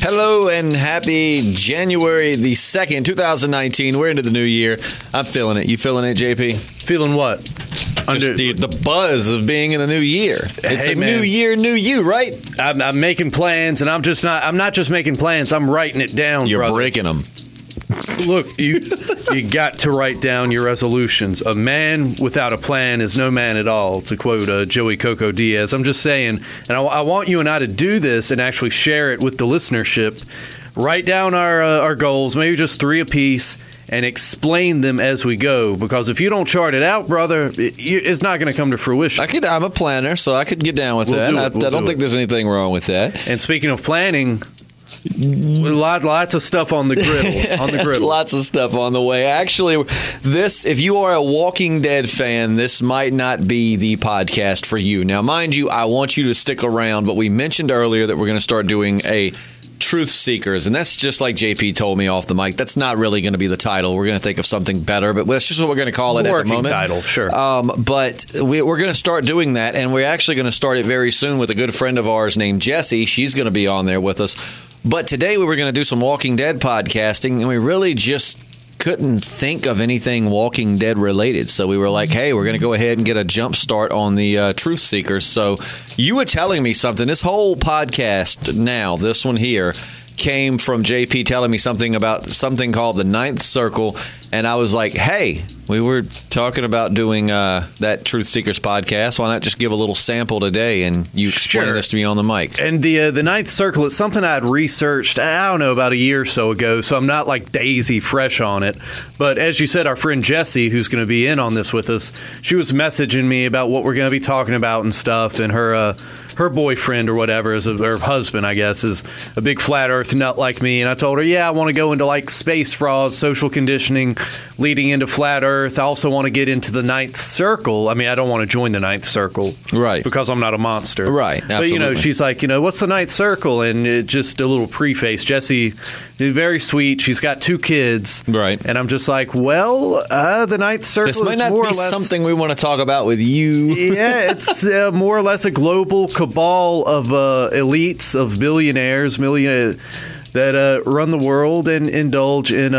Hello and happy January the 2nd, 2019. We're into the new year. I'm feeling it. You feeling it, JP? Feeling what? Just the buzz of being in a new year. It's a new year, new you, right? I'm making plans, and I'm not just making plans. I'm writing it down. You're brother. breaking them. Look, you got to write down your resolutions. A man without a plan is no man at all, to quote Joey Coco Diaz. I'm just saying, and I want you and I to do this and actually share it with the listenership. Write down our goals, maybe just 3 apiece, and explain them as we go. Because if you don't chart it out, brother, it's not going to come to fruition. I'm a planner, so I could get down with that. I don't think there's anything wrong with that. And speaking of planning, lots of stuff on the griddle. Lots of stuff on the way. Actually, if you are a Walking Dead fan, this might not be the podcast for you. Now, mind you, I want you to stick around, but we mentioned earlier that we're going to start doing a Truth Seekers, and that's just like JP told me off the mic. That's not really going to be the title. We're going to think of something better, but that's just what we're going to call it at the moment. Title, sure. But we're going to start doing that, and we're actually going to start it very soon with a good friend of ours named Jessie. She's going to be on there with us. But today we were going to do some Walking Dead podcasting, and we really just couldn't think of anything Walking Dead related. So we were like, hey, we're going to go ahead and get a jump start on the Truth Seekers. So you were telling me something. This whole podcast now, this one here, came from JP telling me something about something called the Ninth Circle. And I was like, hey, we were talking about doing that Truth Seekers podcast. Why not just give a little sample today and you explain this to me on the mic? And the Ninth Circle, it's something I had researched, I don't know, about a year or so ago, so I'm not like daisy fresh on it. But as you said, our friend Jessie, who's going to be in on this with us, she was messaging me about what we're going to be talking about and stuff, and her boyfriend or whatever, her husband, I guess, is a big flat earth nut like me. And I told her, yeah, I want to go into like space fraud, social conditioning, leading into flat earth. I also want to get into the Ninth Circle. I mean, I don't want to join the Ninth Circle. Right. Because I'm not a monster. Right. Absolutely. But, she's like, what's the Ninth Circle? And just a little preface. Jessie, very sweet. She's got 2 kids. Right. And I'm just like, well, the Ninth Circle this might is not more be or less something we want to talk about with you. Yeah, it's more or less a global cabal of elites, of billionaires, that run the world and indulge in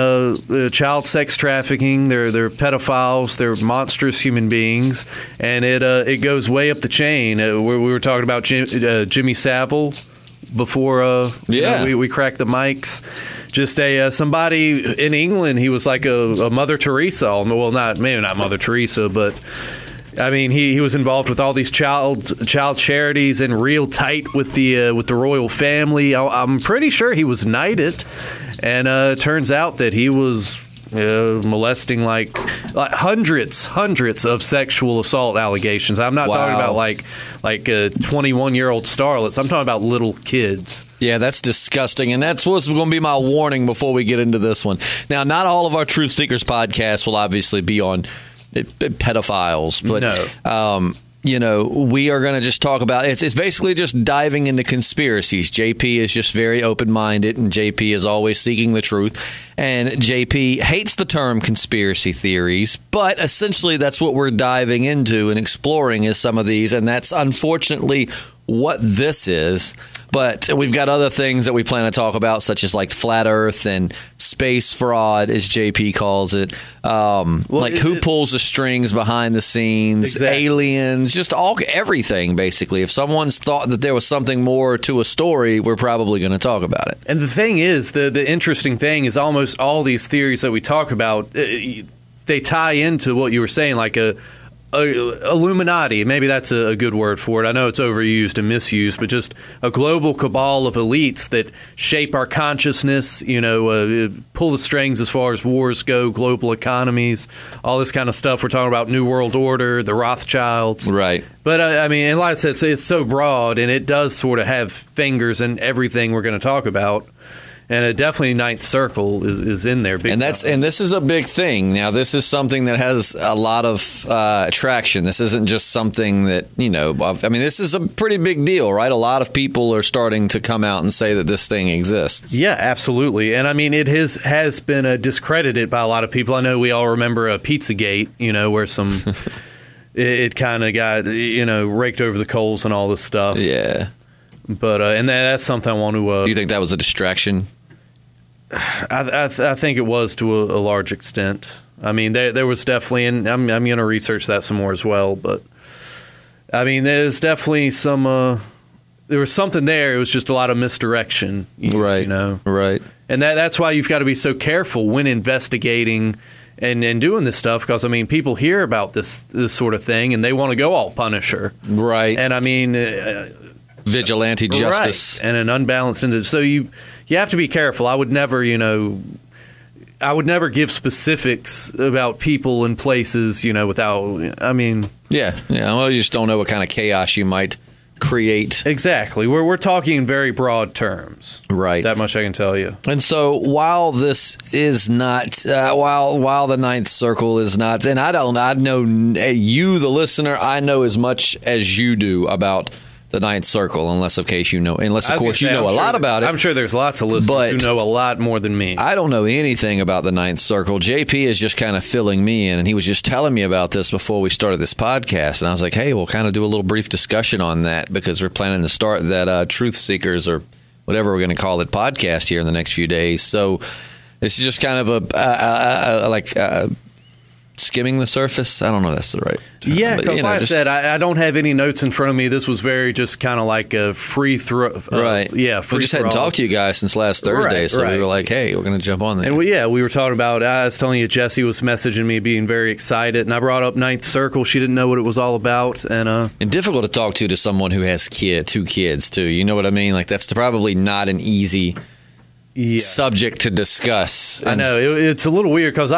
child sex trafficking. They're pedophiles. They're monstrous human beings, and it goes way up the chain. We were talking about Jimmy Savile before we cracked the mics. Just somebody in England. He was like a Mother Teresa. Well, maybe not Mother Teresa, but I mean, he was involved with all these child charities and real tight with the royal family. I'm pretty sure he was knighted, and turns out that he was molesting like hundreds of sexual assault allegations. I'm not talking about like 21-year-old starlets. I'm talking about little kids. Yeah, that's disgusting, and that's what's going to be my warning before we get into this one. Now, not all of our Truth Seekers podcasts will obviously be on pedophiles, but we are going to just talk about it's basically just diving into conspiracies. JP is just very open-minded, and JP is always seeking the truth, and JP hates the term conspiracy theories, but essentially that's what we're diving into and exploring is some of these, and that's unfortunately what this is. But we've got other things that we plan to talk about, such as like flat earth and space fraud, as JP calls it. Who pulls the strings behind the scenes, exactly. Aliens, just everything, basically. If someone's thought that there was something more to a story, we're probably going to talk about it. And the thing is, the interesting thing is almost all these theories that we talk about, they tie into what you were saying, like a Illuminati, maybe that's a good word for it. I know it's overused and misused, but just a global cabal of elites that shape our consciousness, pull the strings as far as wars go, global economies, all this kind of stuff. We're talking about New World Order, the Rothschilds. Right. But, and like I said, it's so broad, and it does sort of have fingers in everything we're going to talk about. And definitely Ninth Circle is in there. And this is a big thing. Now, this is something that has a lot of traction. This isn't just something that, this is a pretty big deal, right? A lot of people are starting to come out and say that this thing exists. Yeah, absolutely. And I mean, it has been discredited by a lot of people. I know we all remember Pizzagate, where some it kind of got, raked over the coals and all this stuff. Yeah. But and that's something I want to. Do you think that was a distraction? I think it was to a large extent. I mean, there was definitely, and I'm going to research that some more as well. But I mean, there's definitely some. There was something there. It was just a lot of misdirection, right? You know, right. And that's why you've got to be so careful when investigating and doing this stuff, because I mean, people hear about this sort of thing and they want to go all Punisher, right? And I mean, vigilante justice, right. And an unbalanced. So you have to be careful. I would never, I would never give specifics about people and places, without. I mean, yeah. Well, you just don't know what kind of chaos you might create. Exactly. We're talking in very broad terms, right? That much I can tell you. And so, while this is not, while the Ninth Circle is not, and I know you, the listener, I know as much as you do about the Ninth Circle, unless of course you know a lot about it. I'm sure there's lots of listeners who know a lot more than me. I don't know anything about the Ninth Circle. JP is just kind of filling me in, and he was just telling me about this before we started this podcast, and I was like, hey, we'll kind of do a little brief discussion on that, because we're planning to start that Truth Seekers, or whatever we're going to call it, podcast here in the next few days. So this is just kind of a skimming the surface. I don't know if that's the right term. Yeah, because like I said, I don't have any notes in front of me. This was very just kind of like a free throw. Right. Yeah, we just hadn't talked to you guys since last Thursday, so we were like, hey, we're going to jump on there. And we were talking about, I was telling you, Jessie was messaging me being very excited, and I brought up Ninth Circle. She didn't know what it was all about. And difficult to talk to someone who has two kids, too. You know what I mean? Like, that's probably not an easy subject to discuss. I know. It's a little weird, because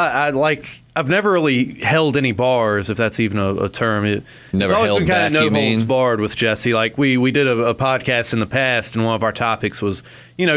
I've never really held any bars, if that's even a term. It's always been kind of no holds barred with Jessie. Like we did a podcast in the past, and one of our topics was,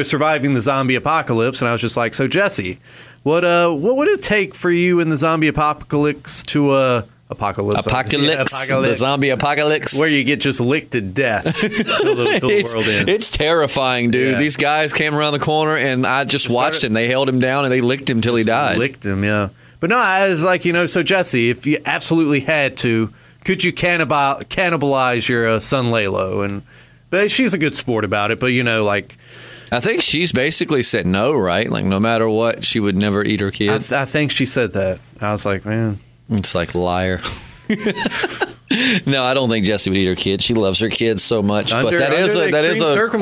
surviving the zombie apocalypse. And I was just like, so Jessie, what would it take for you in the zombie apocalypse to Apocalypse. The zombie apocalypse. Where you get just licked to death till the world ends. It's terrifying, dude. Yeah. These guys came around the corner, and I just watched him. They held him down, and they licked him till he died. Licked him, yeah. But no, I was like, so Jessie, if you absolutely had to, could you cannibalize your son Lalo? But she's a good sport about it, but I think she's basically said no, right? Like, no matter what, she would never eat her kid. I think she said that. I was like, man. It's like liar. No, I don't think Jessie would eat her kid. She loves her kids so much. But that is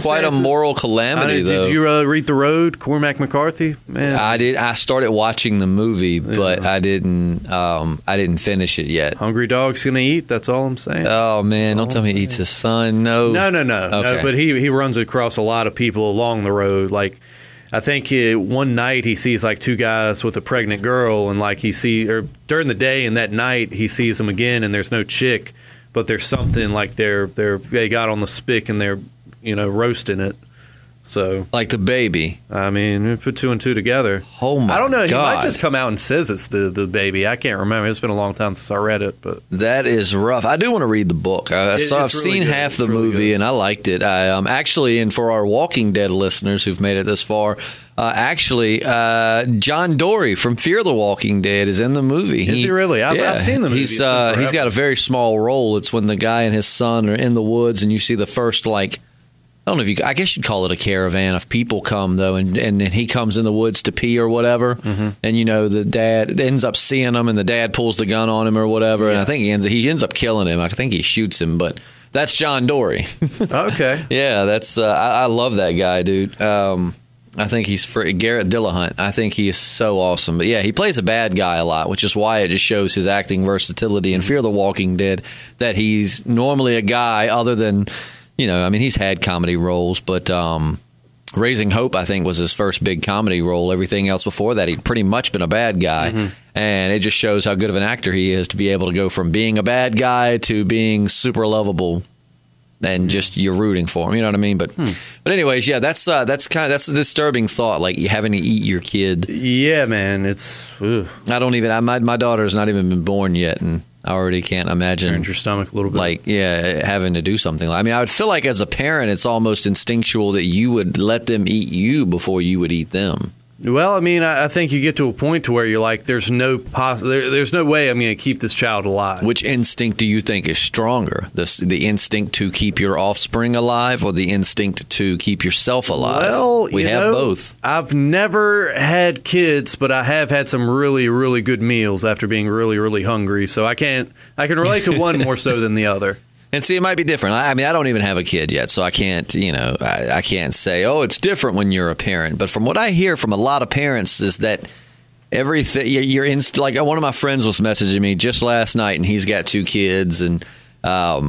quite a moral calamity, though. Did you read The Road, Cormac McCarthy? Man. I did. I started watching the movie, but I didn't finish it yet. Hungry dog's gonna eat. That's all I'm saying. Oh man, don't tell me he eats his son. No. Okay. No. But he runs across a lot of people along the road. Like, I think one night he sees like two guys with a pregnant girl, and like or during the day and that night he sees them again, and there's no chick, but there's something like they got on the spick and they're roasting it. So like the baby. I mean, put two and two together. Oh my God. I don't know. He might just come out and says it's the baby. I can't remember. It's been a long time since I read it, but that is rough. I do want to read the book. I've seen half the movie and I liked it. I actually, and for our Walking Dead listeners who've made it this far, John Dory from Fear the Walking Dead is in the movie. Is he really? I've seen the movie. He's got a very small role. It's when the guy and his son are in the woods, and you see the first I don't know I guess you'd call it a caravan of people come, though, and he comes in the woods to pee or whatever, and the dad ends up seeing him, and the dad pulls the gun on him or whatever, and I think he ends up killing him. I think he shoots him, but that's John Dory. Okay. Yeah, that's I love that guy, dude. I think he's Garrett Dillahunt. I think he is so awesome. But yeah, he plays a bad guy a lot, which is why it just shows his acting versatility in Fear the Walking Dead, that he's normally a guy other than, he's had comedy roles, but Raising Hope, I think, was his first big comedy role. Everything else before that, he'd pretty much been a bad guy. And it just shows how good of an actor he is to be able to go from being a bad guy to being super lovable. And just you're rooting for him, you know what I mean? But anyways, yeah, that's a disturbing thought, like you having to eat your kid. Yeah, man, it's. Ugh. I don't even. My daughter's not even been born yet, and I already can't imagine. Turns your stomach a little bit. Like, yeah, having to do something. I mean, I would feel like as a parent, it's almost instinctual that you would let them eat you before you would eat them. Well, I mean, I think you get to a point to where you're like, there's no way I'm going to keep this child alive. Which instinct do you think is stronger? The instinct to keep your offspring alive or the instinct to keep yourself alive? Well, we have both. I've never had kids, but I have had some really, really good meals after being really, really hungry. So I can relate to one more so than the other. And see, it might be different. I mean, I don't even have a kid yet, so I can't, I can't say, oh, it's different when you're a parent. But from what I hear from a lot of parents is that everything, like one of my friends was messaging me just last night, and he's got 2 kids, and I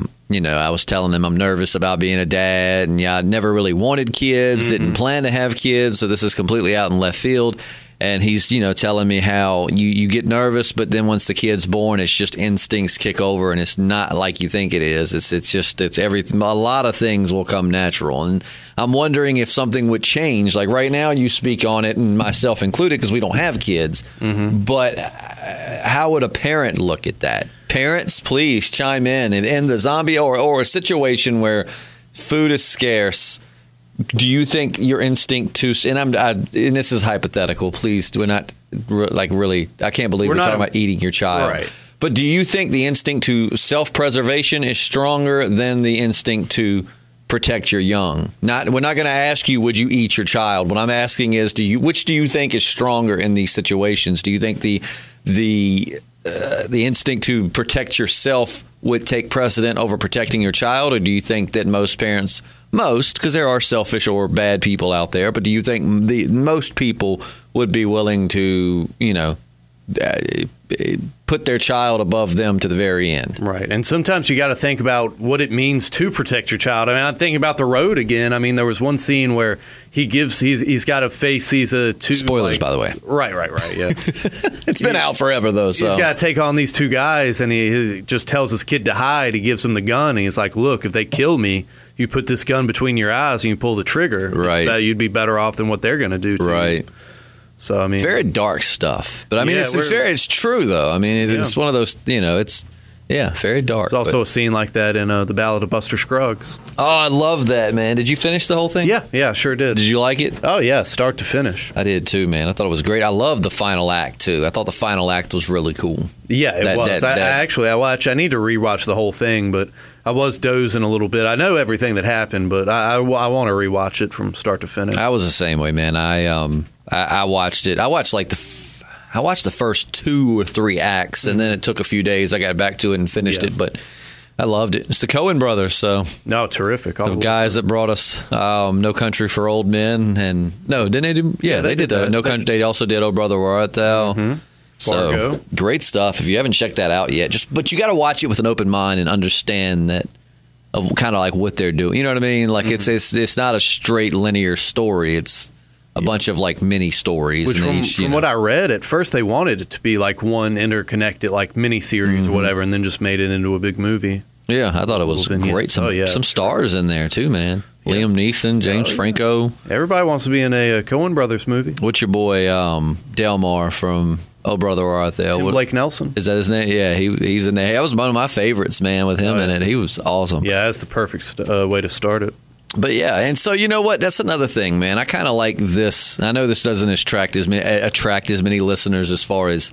was telling him I'm nervous about being a dad, and I never really wanted kids, didn't plan to have kids, so this is completely out in left field. And he's, telling me how you get nervous, but then once the kid's born, it's just instincts kick over, and it's not like you think it is. It's everything. A lot of things will come natural, and I'm wondering if something would change. Like right now, you speak on it, and myself included, because we don't have kids. But how would a parent look at that? Parents, please chime in. And in the zombie or a situation where food is scarce. Do you think your instinct to, and this is hypothetical, please do not really, I can't believe we're talking about eating your child. Right. But do you think the instinct to self-preservation is stronger than the instinct to protect your young? We're not going to ask you, would you eat your child? What I'm asking is, which do you think is stronger in these situations? Do you think the instinct to protect yourself would take precedent over protecting your child, or do you think that most parents, because there are selfish or bad people out there, but do you think most people would be willing to, put their child above them to the very end? Right. And sometimes you got to think about what it means to protect your child. I mean, I'm thinking about The Road again. I mean, there was one scene where he's got to face these 2 spoilers, by the way. Right. Yeah. It's been out forever though. So he's got to take on these 2 guys, and he just tells his kid to hide. He gives him the gun, and he's like, "Look, if they kill me, you put this gun between your eyes and you pull the trigger. Right. You'd be better off than what they're going to do to you." So I mean, very dark stuff, but I mean, it's true though. I mean, it's one of those, it's very dark. There's also a scene like that in The Ballad of Buster Scruggs. Oh, I love that, man. Did you finish the whole thing? Yeah, sure did. Did you like it? Oh yeah, start to finish. I did too, man. I thought it was great. I loved the final act too. I thought the final act was really cool. Yeah, it was. I need to rewatch the whole thing, but I was dozing a little bit. I know everything that happened, but I want to rewatch it from start to finish. I was the same way, man. I watched it. I watched the first 2 or 3 acts, and then it took a few days. I got back to it and finished it, but I loved it. It's the Coen brothers, so no, terrific. The guys that brought us No Country for Old Men, and didn't they do? Yeah, they did No Country. They also did Oh Brother Where Art Thou. So great stuff. If you haven't checked that out yet, but you got to watch it with an open mind and understand that of kind of like what they're doing. You know what I mean? Like it's not a straight linear story. It's a bunch of like mini stories. Which from what I read, at first they wanted it to be like one interconnected like mini series or whatever, and then just made it into a big movie. Yeah, I thought it was great. Some stars in there too, man. Yeah. Liam Neeson, James Franco. Everybody wants to be in a Coen Brothers movie. What's your boy Delmar from Oh Brother Where Art Thou? Blake Nelson. Is that his name? Yeah, he's in there. That was one of my favorites, man, with him in it. He was awesome. Yeah, that's the perfect way to start it. But yeah, and so you know what? That's another thing, man. I kind of like this. I know this doesn't attract as many listeners as far as,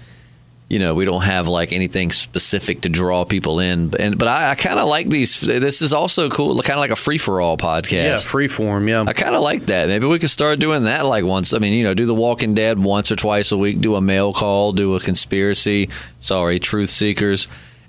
we don't have like anything specific to draw people in. But I kind of like these. This is also cool, kind of like a free-for-all podcast. Yeah, free-form, yeah. I kind of like that. Maybe we could start doing that like once. I mean, do The Walking Dead once or twice a week, do a mail call, do a Truth Seekers.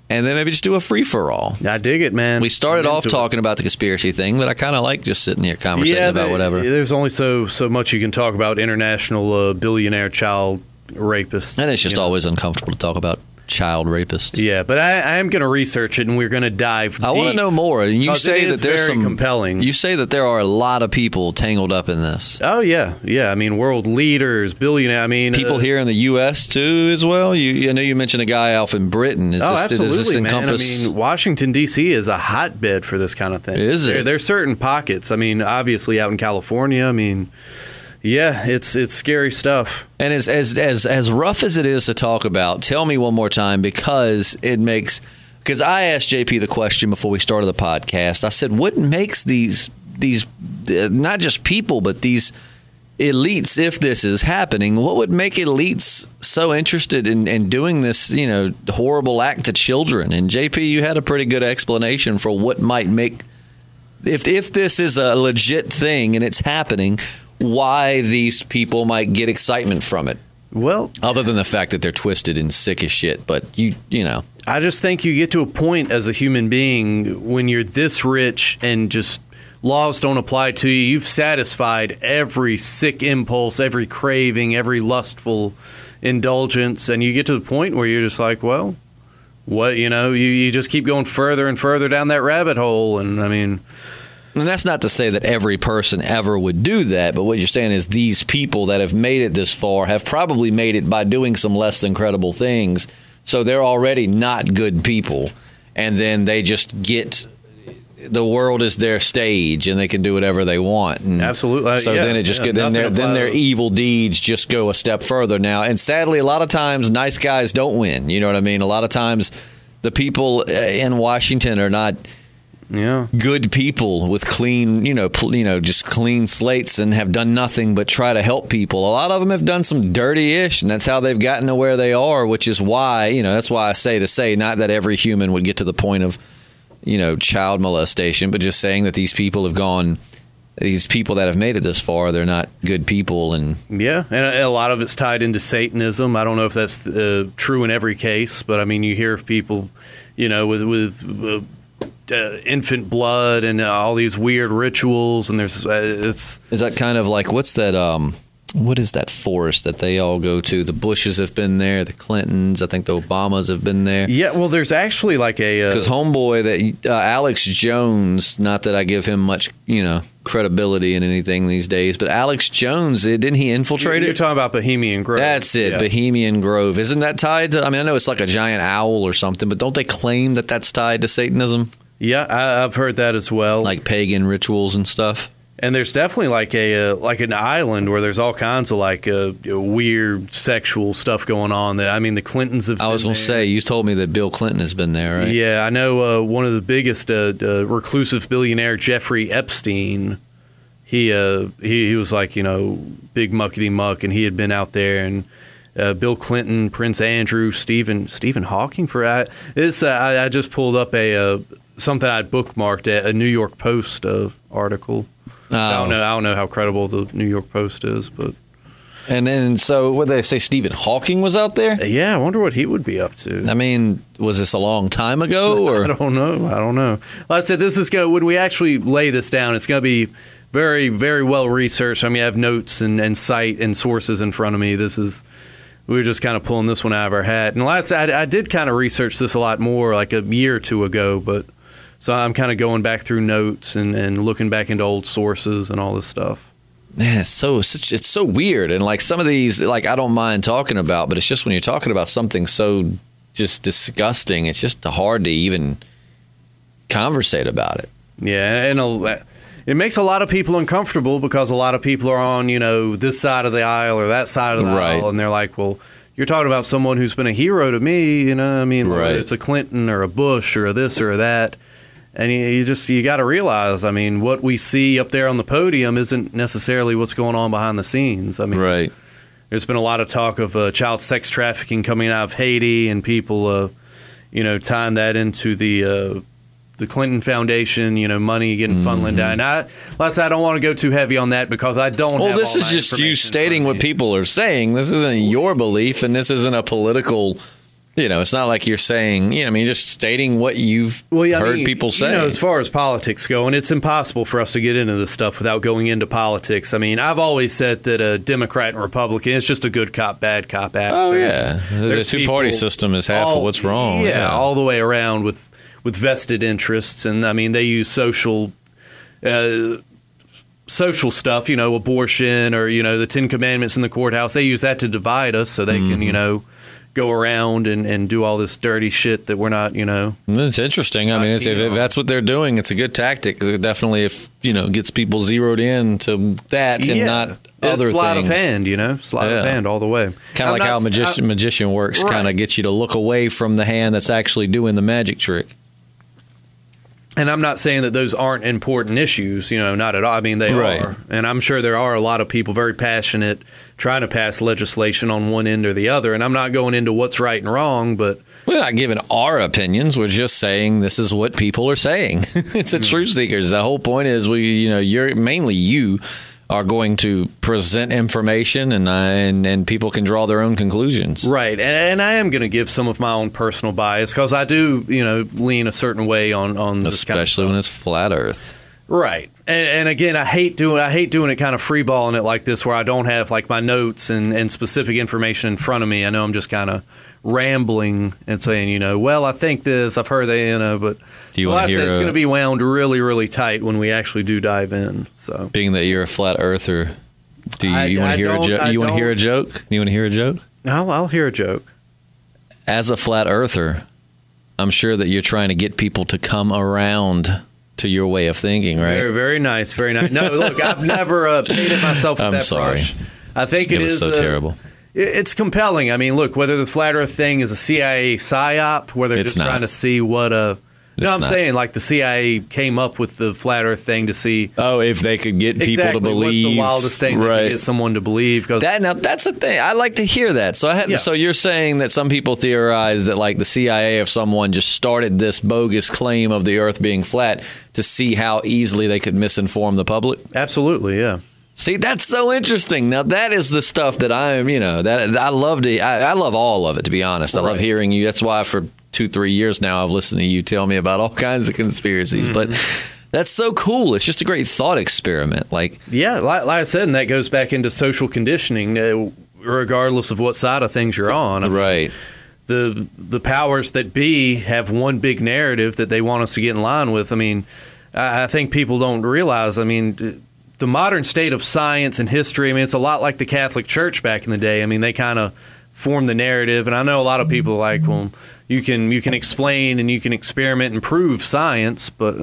And then maybe just do a free-for-all. I dig it, man. We started off talking about the conspiracy thing, but I kind of like just sitting here conversating about whatever. There's only so much you can talk about international billionaire child rapists. And it's just always uncomfortable to talk about child rapists. Yeah, but I am going to research it, and we're going to dive deep. I want to know more. And you say that there's very compelling. You say that there are a lot of people tangled up in this. Oh yeah. I mean, world leaders, billionaires. I mean, people here in the U.S. too, as well. I know you mentioned a guy out in Britain. Absolutely, does this encompass? Man. I mean, Washington D.C. is a hotbed for this kind of thing. Is it? There's certain pockets. I mean, obviously out in California. I mean. Yeah, it's scary stuff. And as rough as it is to talk about, tell me one more time because I asked JP the question before we started the podcast. I said, what makes these not just people, but these elites, if this is happening, what would make elites so interested in doing this, horrible act to children? And JP, you had a pretty good explanation for what might make, if this is a legit thing and it's happening, why these people might get excitement from it. Well, other than the fact that they're twisted and sick as shit, but you know. I just think you get to a point as a human being when you're this rich and just laws don't apply to you. You've satisfied every sick impulse, every craving, every lustful indulgence, and you get to the point where you're just like, well, what, you just keep going further and further down that rabbit hole. And I mean, and that's not to say that every person ever would do that, but what you're saying is these people that have made it this far have probably made it by doing some less than credible things. So they're already not good people. And then they just get, the world is their stage and they can do whatever they want. And absolutely. So then it just then their evil deeds just go a step further now. And sadly, a lot of times nice guys don't win. You know what I mean? A lot of times the people in Washington are not good people with clean, just clean slates and have done nothing but try to help people. A lot of them have done some dirty-ish, and that's how they've gotten to where they are, which is why, that's why I say not that every human would get to the point of, child molestation, but just saying that these people that have made it this far, they're not good people. And yeah, and a lot of it's tied into Satanism. I don't know if that's true in every case, but I mean, you hear of people, with infant blood and all these weird rituals, and there's is that kind of like, what's that what is that forest that they all go to? The Bushes have been there, the Clintons, I think the Obamas have been there. Yeah, well, there's actually like a because homeboy that Alex Jones, not that I give him much credibility in anything these days, but Alex Jones, didn't he infiltrate it? You're talking about Bohemian Grove. That's it, yeah. Bohemian Grove. Isn't that tied to, I mean, I know it's like a giant owl or something, but don't they claim that that's tied to Satanism? Yeah, I've heard that as well. Like pagan rituals and stuff. And there's definitely like an island where there's all kinds of like weird sexual stuff going on. That, I mean, the Clintons have. I was going to say, you told me that Bill Clinton has been there, right? Yeah, I know. One of the biggest reclusive billionaire, Jeffrey Epstein. He was like big muckety muck, and he had been out there. And Bill Clinton, Prince Andrew, Stephen Hawking. I just pulled up something I'd bookmarked, a New York Post article. Oh. I don't know how credible the New York Post is, but. And then, so what did they say? Stephen Hawking was out there? Yeah, I wonder what he would be up to. I mean, was this a long time ago? Or? I don't know. Like I said, when we actually lay this down, it's going to be very, very well researched. I mean, I have notes and cite and sources in front of me. We were just kind of pulling this one out of our hat. And I did kind of research this a lot more like a year or two ago, but. So I'm kind of going back through notes and looking back into old sources and all this stuff. Man, it's so weird. And like some of these, like I don't mind talking about, but it's just when you're talking about something so just disgusting, it's just hard to even conversate about it. Yeah, and it makes a lot of people uncomfortable because a lot of people are on, this side of the aisle or that side of the aisle, and they're like, well, you're talking about someone who's been a hero to me, I mean, whether it's a Clinton or a Bush or a this or a that. And you got to realize, I mean, what we see up there on the podium isn't necessarily what's going on behind the scenes. I mean, there's been a lot of talk of child sex trafficking coming out of Haiti and people, tying that into the Clinton Foundation, money getting funneling down. I don't want to go too heavy on that because I don't. Well, this is just you stating what people are saying. This isn't your belief, and this isn't a political. It's not like you're saying, you're just stating what you've heard people say. As far as politics go, and it's impossible for us to get into this stuff without going into politics. I mean, I've always said that a Democrat and Republican, it's just a good cop, bad cop act. Oh, yeah. The two-party system is half of what's wrong. Yeah, all the way around with vested interests. And, I mean, they use social stuff, abortion or, the Ten Commandments in the courthouse. They use that to divide us so they can, go around and do all this dirty shit that we're not, It's interesting. I mean, if that's what they're doing, it's a good tactic. It definitely, gets people zeroed in to that and not other sleight things. Of hand, sleight of hand all the way. Kind of like how a magician works, kind of gets you to look away from the hand that's actually doing the magic trick. And I'm not saying that those aren't important issues, not at all. I mean, they are. And I'm sure there are a lot of people very passionate trying to pass legislation on one end or the other. And I'm not going into what's right and wrong, but we're not giving our opinions. We're just saying this is what people are saying. It's a truth seekers. The whole point is you are going to present information and people can draw their own conclusions. Right. And I am going to give some of my own personal bias because I do, lean a certain way on this especially kind of stuff. when it's flat Earth. Right. And again, I hate doing it kind of freeballing it like this where I don't have like my notes and specific information in front of me. I know I'm just kind of rambling and saying, well, I think this, I've heard that, but do you want to hear it's going to be wound really, really tight when we actually do dive in. So, being that you're a flat earther, do you want to hear a joke? You want to hear a joke? You want to hear a joke? I'll hear a joke. As a flat earther, I'm sure that you're trying to get people to come around to your way of thinking, right? Very, very nice, very nice. No, look, I've never painted myself with that brush. I think it was is so terrible. It's compelling. I mean, look, whether the flat Earth thing is a CIA psyop, whether they're just trying to see what saying like the CIA came up with the flat Earth thing to see. Oh, if they could get people to believe. What's the wildest thing they can get someone to believe? That's the thing. I like to hear that. So you're saying that some people theorize that like the CIA, if someone just started this bogus claim of the Earth being flat to see how easily they could misinform the public? Absolutely, yeah. See, that's so interesting. Now, that is the stuff that I love all of it, to be honest. I love hearing you. That's why for 2-3 years now I've listened to you tell me about all kinds of conspiracies. But that's so cool. It's just a great thought experiment. Like I said, and that goes back into social conditioning, regardless of what side of things you're on. Right. The powers that be have one big narrative that they want us to get in line with. I mean, I think people don't realize, the modern state of science and history, it's a lot like the Catholic Church back in the day. They kind of form the narrative. And I know a lot of people are like, well, you can explain and you can experiment and prove science. But,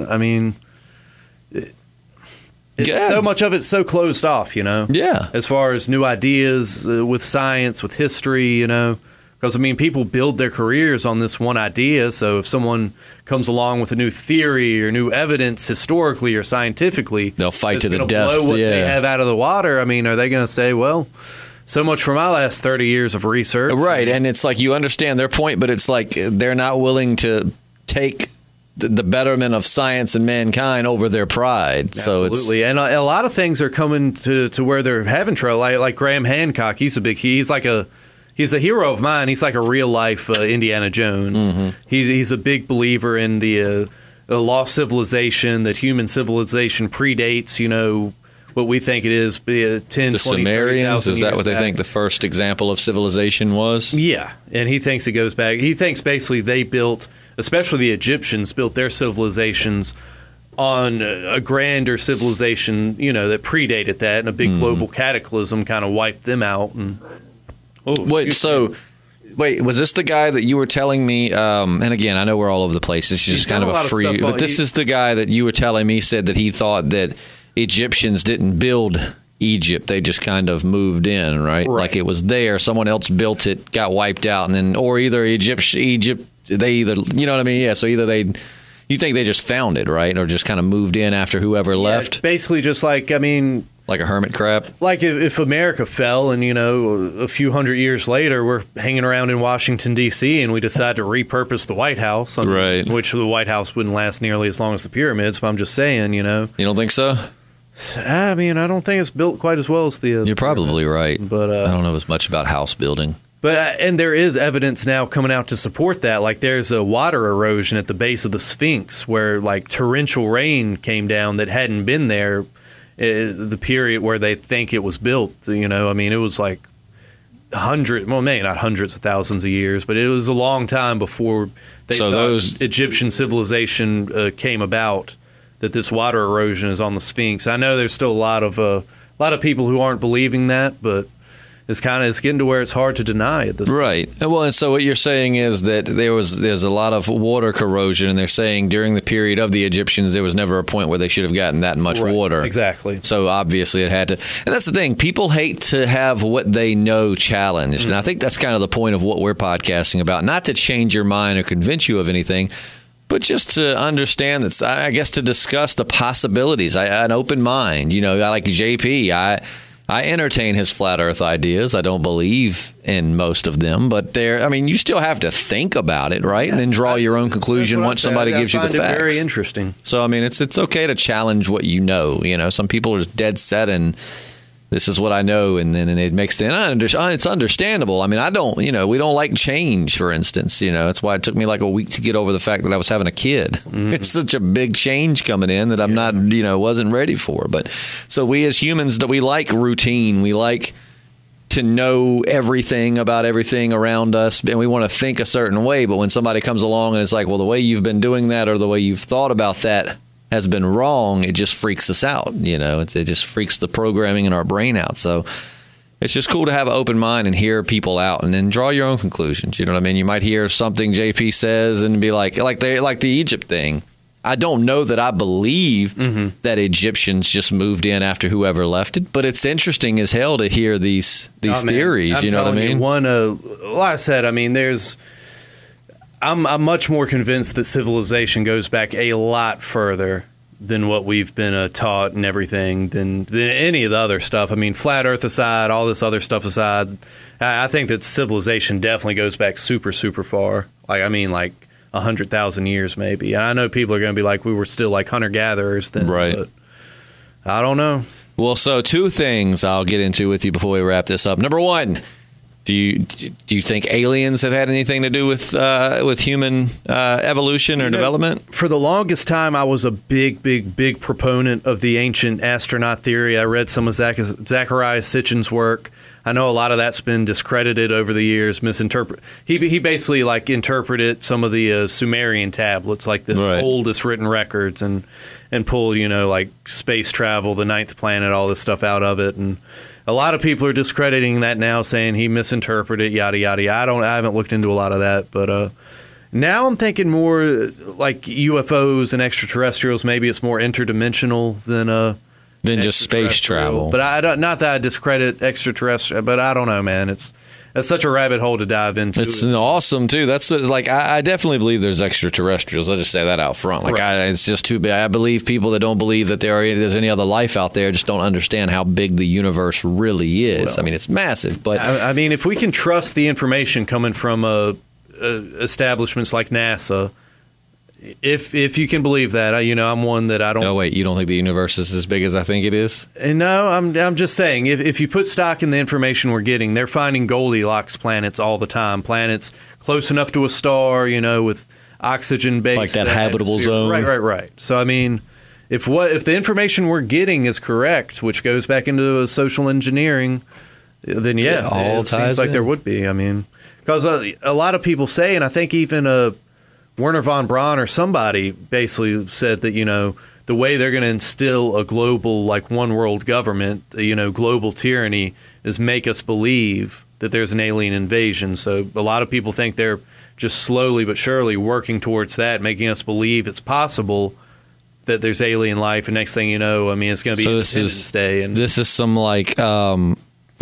so much of it's so closed off, Yeah. as far as new ideas with science, with history, Because, people build their careers on this one idea. So if someone comes along with a new theory or new evidence historically or scientifically, they'll fight to the death. Blow what they have out of the water. Are they going to say, well, so much for my last 30 years of research? Right. And it's like you understand their point, but it's like they're not willing to take the betterment of science and mankind over their pride. Absolutely. And a lot of things are coming to where they're having trouble. Like Graham Hancock, he's a hero of mine. He's like a real-life Indiana Jones. Mm-hmm. He's a big believer in the lost civilization, that human civilization predates, what we think it is, 10, 20, Sumerians, is that what they think the first example of civilization was? Yeah, and he thinks it goes back. He thinks basically they built, especially the Egyptians, built their civilizations on a grander civilization, that predated that, and a big global cataclysm kind of wiped them out. And Wait, was this the guy that you were telling me? And again, I know we're all over the place. It's just kind of a free. But this is the guy that you were telling me said that he thought that Egyptians didn't build Egypt; they just kind of moved in, right? Like it was there. Someone else built it, got wiped out, and then, or either Egypt, they either, you know what I mean? Yeah. So either you think they just found it, right, or just kind of moved in after whoever left? Basically, just like like a hermit crab? Like if America fell and, a few hundred years later we're hanging around in Washington, D.C. and we decide to repurpose the White House, which the White House wouldn't last nearly as long as the pyramids, but I'm just saying, You don't think so? I don't think it's built quite as well as the You're probably pyramids. right. But I don't know as much about house building. But and there is evidence now coming out to support that. Like there's a water erosion at the base of the Sphinx where like torrential rain came down that hadn't been there the period where they think it was built. It was like maybe not hundreds of thousands of years, but it was a long time before Egyptian civilization came about. That this water erosion is on the Sphinx. I know there's still a lot of people who aren't believing that, but it's getting to where it's hard to deny at this point. Right. Well, and so what you're saying is that there's a lot of water corrosion, and they're saying during the period of the Egyptians there was never a point where they should have gotten that much water. Exactly. So obviously it had to. And that's the thing. People hate to have what they know challenged. And I think that's kind of the point of what we're podcasting about. Not to change your mind or convince you of anything, But just to understand that, I guess to discuss the possibilities, an open mind. You know, I like JP. I entertain his flat Earth ideas. I don't believe in most of them, but you still have to think about it, right? And then draw your own conclusion once somebody gives you the facts. Very interesting. So, I mean, it's okay to challenge what you know. You know, some people are dead set and this is what I know, and then it makes it's understandable. I mean, we don't like change, for instance. You know, that's why it took me like a week to get over the fact that I was having a kid. Mm-hmm. It's such a big change coming in that I'm not, wasn't ready for. But so we as humans, we like routine. We like to know everything about everything around us, and we want to think a certain way. But when somebody comes along and it's like, well, the way you've been doing that or the way you've thought about that has been wrong, it just freaks us out. You know, it just freaks the programming in our brain out. So it's just cool to have an open mind and hear people out and then draw your own conclusions. You know what I mean? You might hear something JP says and be like the Egypt thing. I don't know that I believe that Egyptians just moved in after whoever left it, but it's interesting as hell to hear these theories. You know what I mean? Like I said, I mean, I'm much more convinced that civilization goes back a lot further than what we've been taught and everything than any of the other stuff. I mean, flat Earth aside, all this other stuff aside, I think that civilization definitely goes back super, super far. Like 100,000 years maybe. And I know people are going to be like, we were still like hunter-gatherers then. Right. But I don't know. Well, so two things I'll get into with you before we wrap this up. Number one, do you think aliens have had anything to do with human evolution or development? For the longest time, I was a big proponent of the ancient astronaut theory. I read some of Zecharia Sitchin's work. I know a lot of that's been discredited over the years, misinterpreted. He basically interpreted some of the Sumerian tablets, like the oldest written records, and pull space travel, the ninth planet, all this stuff out of it. And a lot of people are discrediting that now, saying he misinterpreted, yada yada yada. I haven't looked into a lot of that, but now I'm thinking more like UFOs and extraterrestrials. Maybe it's more interdimensional than just space travel. But not that I discredit extraterrestrial, but I don't know, man. That's such a rabbit hole to dive into. It's awesome too. That's I definitely believe there's extraterrestrials. I'll just say that out front. It's just too big. I believe people that don't believe that there's any other life out there just don't understand how big the universe really is. Well, I mean, it's massive. But I mean, if we can trust the information coming from establishments like NASA. If you can believe that, I'm one that I don't. Oh wait, you don't think the universe is as big as I think it is? No, I'm just saying if you put stock in the information we're getting, they're finding Goldilocks planets all the time. Planets close enough to a star, with oxygen based, like that habitable zone. Right. So I mean, if the information we're getting is correct, which goes back into social engineering, then it seems like there would be. I mean, because a lot of people say, and I think even Werner von Braun or somebody basically said that, the way they're going to instill a global, one world government, global tyranny, is make us believe that there's an alien invasion. So a lot of people think they're just slowly but surely working towards that, making us believe it's possible that there's alien life. And next thing you know, it's going to be Independence Day. And this is some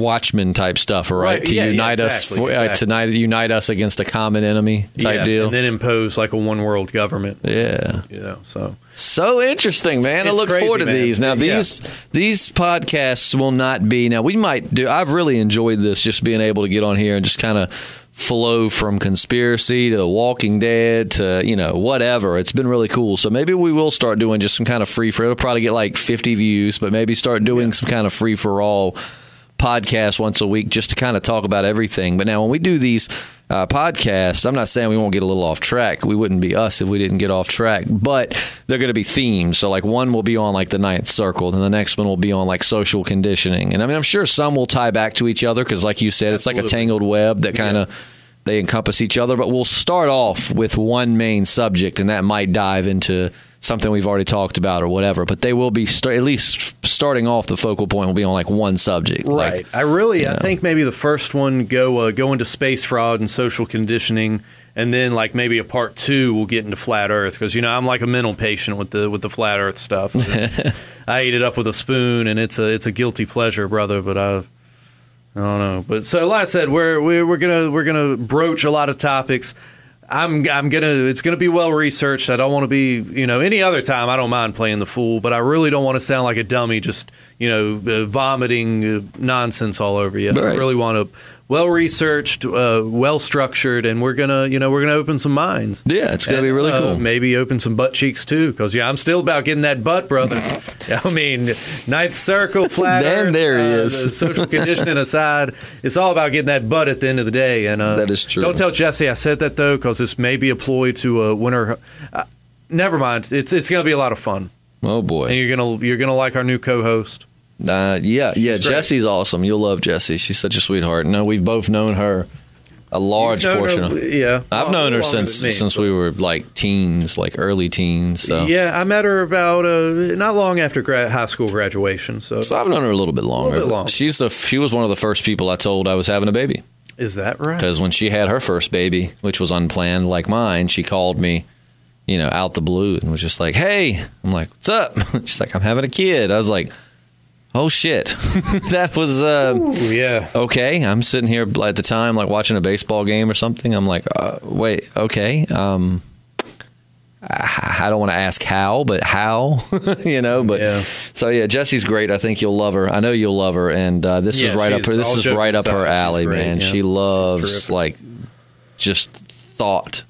Watchmen type stuff, right? To unite us, unite us against a common enemy type deal, and then impose a one world government. Yeah, so interesting, man. I look forward to these. Now these podcasts will not be. Now we might do. I've really enjoyed this, just being able to get on here and just kind of flow from conspiracy to Walking Dead to whatever. It's been really cool. So maybe we will start doing just some kind of free for. It'll probably get 50 views, but maybe start doing some kind of free for all podcast once a week just to kind of talk about everything. But now when we do these podcasts, I'm not saying we won't get a little off track. We wouldn't be us if we didn't get off track, but they're going to be themed. So one will be on the ninth circle, and the next one will be on social conditioning. And I'm sure some will tie back to each other because like you said, it's like a tangled web that kind of they encompass each other. But we'll start off with one main subject, and that might dive into something we've already talked about or whatever, but they will be at least starting off. The focal point will be on one subject, right? I think maybe the first one go into space fraud and social conditioning, and then maybe a part 2 will get into flat Earth because I'm like a mental patient with the flat Earth stuff. I eat it up with a spoon, and it's a guilty pleasure, brother. But I don't know. But so like I said, we're gonna broach a lot of topics. It's gonna be well researched. I don't want to be, any other time I don't mind playing the fool, but I really don't want to sound like a dummy, just vomiting nonsense all over you. Right. I really want to well researched, well structured, and we're gonna open some minds. Yeah, it's gonna be really cool. Maybe open some butt cheeks too, because I'm still about getting that butt, brother. I mean, ninth circle, flat Then earth, there he is. the social conditioning aside, it's all about getting that butt at the end of the day. And that is true. Don't tell Jesse I said that though, because this may be a ploy to win her. Never mind. It's gonna be a lot of fun. Oh boy, and you're gonna like our new co-host. Yeah. Jesse's awesome. You'll love Jessie. She's such a sweetheart. No, we've both known her a large portion of. Yeah, I've known her since we were like teens, like early teens. So yeah, I met her about not long after high school graduation. So I've known her a little bit longer. She was one of the first people I told I was having a baby. Is that right? Because when she had her first baby, which was unplanned like mine, she called me, out the blue and was just like, "Hey," I'm like, "What's up?" She's like, "I'm having a kid." I was like, oh shit. That was Ooh, yeah. Okay. I'm sitting here at the time like watching a baseball game or something. I'm like, wait, okay. I don't want to ask how, but how, but yeah. So yeah, Jessie's great. I think you'll love her. I know you'll love her, and this is right up her alley, great, man. Yeah. She loves like just thought.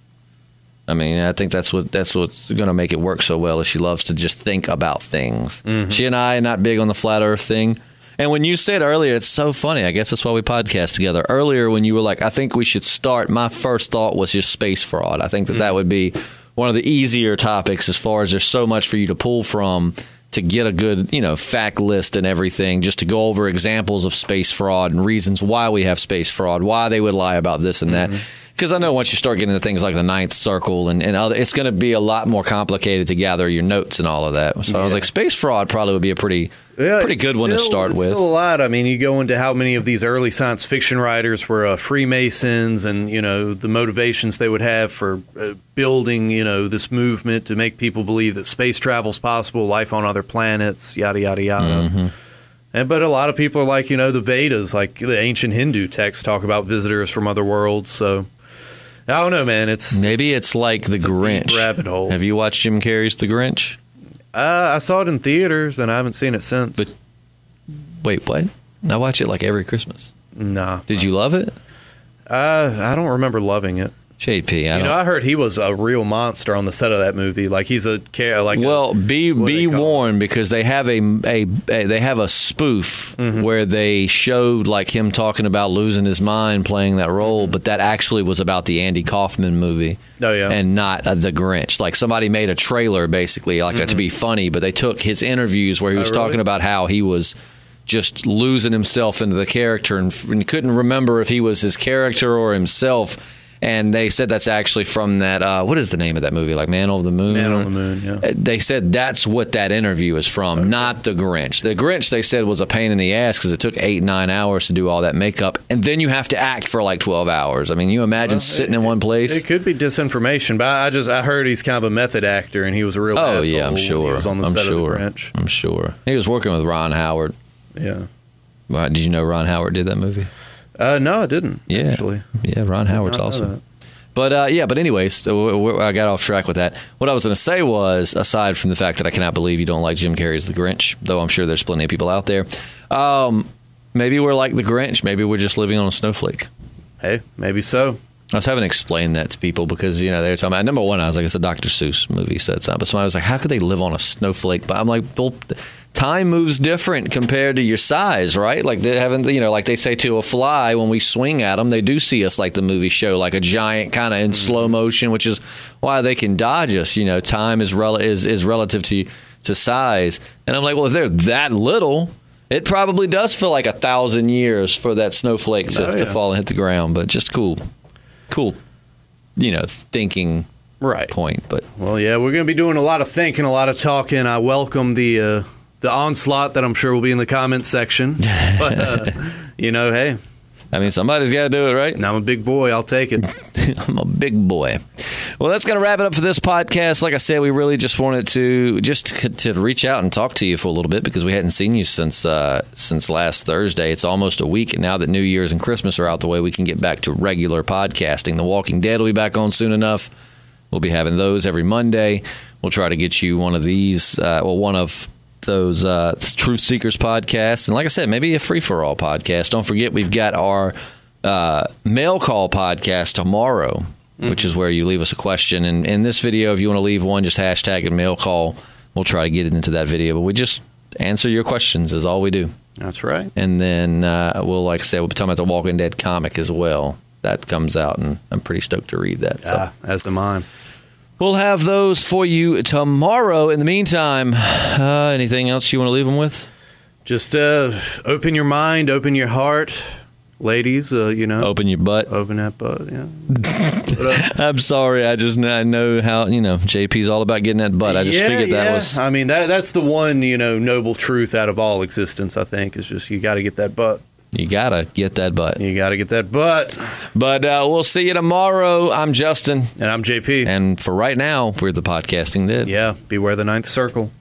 I mean, I think that's what's going to make it work so well is she loves to just think about things. Mm-hmm. She and I are not big on the flat earth thing. And when you said earlier, it's so funny. I guess that's why we podcast together. Earlier when you were like, I think we should start, my first thought was just space fraud. I think that would be one of the easier topics as far as there's so much for you to pull from to get a good, fact list and everything, just to go over examples of space fraud and reasons why we have space fraud, why they would lie about this and that. Because I know once you start getting into things like the ninth circle and other, it's going to be a lot more complicated to gather your notes and all of that. So I was like, space fraud probably would be a pretty good one to start with. Still a lot. I mean, you go into how many of these early science fiction writers were Freemasons and, the motivations they would have for building, this movement to make people believe that space travel is possible, life on other planets, yada, yada, yada. Mm-hmm. But a lot of people are like, the Vedas, like the ancient Hindu texts talk about visitors from other worlds. So I don't know, man. Maybe it's like The Grinch. Rabbit hole. Have you watched Jim Carrey's The Grinch? I saw it in theaters, and I haven't seen it since. But wait, what? I watch it like every Christmas. Nah. Did you love it? I don't remember loving it. JP, I heard he was a real monster on the set of that movie. Like he's be warned because they have a spoof where they showed like him talking about losing his mind playing that role, but that actually was about the Andy Kaufman movie. Oh yeah, and not The Grinch. Like somebody made a trailer basically like to be funny, but they took his interviews where he was talking about how he was just losing himself into the character and couldn't remember if he was his character or himself. And they said that's actually from that, what is the name of that movie? Like Man on the Moon? Man on the Moon, yeah. They said that's what that interview is from, not The Grinch. The Grinch, they said, was a pain in the ass because it took 8-9 hours to do all that makeup. And then you have to act for like 12 hours. I mean, you imagine sitting in one place? It could be disinformation, but I heard he's kind of a method actor and he was a real asshole. Oh, yeah, I'm sure. He was on the set of The Grinch. I'm sure. He was working with Ron Howard. Yeah. Right. Did you know Ron Howard did that movie? No, I didn't. Yeah, actually. Yeah, Ron Howard's awesome. But but anyways, so I got off track with that. What I was going to say was, aside from the fact that I cannot believe you don't like Jim Carrey's The Grinch, though I'm sure there's plenty of people out there, maybe we're like The Grinch. Maybe we're just living on a snowflake. Hey, maybe so. I was having to explain that to people because, they were talking about, number one, I was like, it's a Dr. Seuss movie, so it's not. But somebody was like, how could they live on a snowflake? But I'm like, well, time moves different compared to your size, right? Like they haven't, like they say to a fly when we swing at them, they do see us like the movie show, like a giant kind of in slow motion, which is why they can dodge us. Time is relative to size. And I'm like, well, if they're that little, it probably does feel like 1,000 years for that snowflake to fall and hit the ground. But just cool, thinking point. But well, yeah, we're going to be doing a lot of thinking, a lot of talking. I welcome the onslaught that I'm sure will be in the comments section. But, hey. I mean, somebody's got to do it, right? And I'm a big boy. I'll take it. I'm a big boy. Well, that's going to wrap it up for this podcast. Like I said, we really just wanted to reach out and talk to you for a little bit because we hadn't seen you since last Thursday. It's almost a week, and now that New Year's and Christmas are out the way, we can get back to regular podcasting. The Walking Dead will be back on soon enough. We'll be having those every Monday. We'll try to get you one of these, one of those Truth Seekers podcasts. And like I said, maybe a free-for-all podcast. Don't forget, we've got our mail call podcast tomorrow, which is where you leave us a question. And in this video, if you want to leave one, just hashtag it mail call. We'll try to get it into that video. But we just answer your questions is all we do. That's right. And then we'll be talking about the Walking Dead comic as well. That comes out, and I'm pretty stoked to read that. So. As am I. We'll have those for you tomorrow. In the meantime, anything else you want to leave them with? Just open your mind, open your heart. Ladies, open your butt. Open that butt, yeah. I'm sorry. I know how, JP's all about getting that butt. I just figured that was. I mean, that's the one, noble truth out of all existence, I think, is just you got to get that butt. You got to get that butt. You got to get that butt. But we'll see you tomorrow. I'm Justin. And I'm JP. And for right now, we're the Podcasting Dead. Yeah, beware the ninth circle.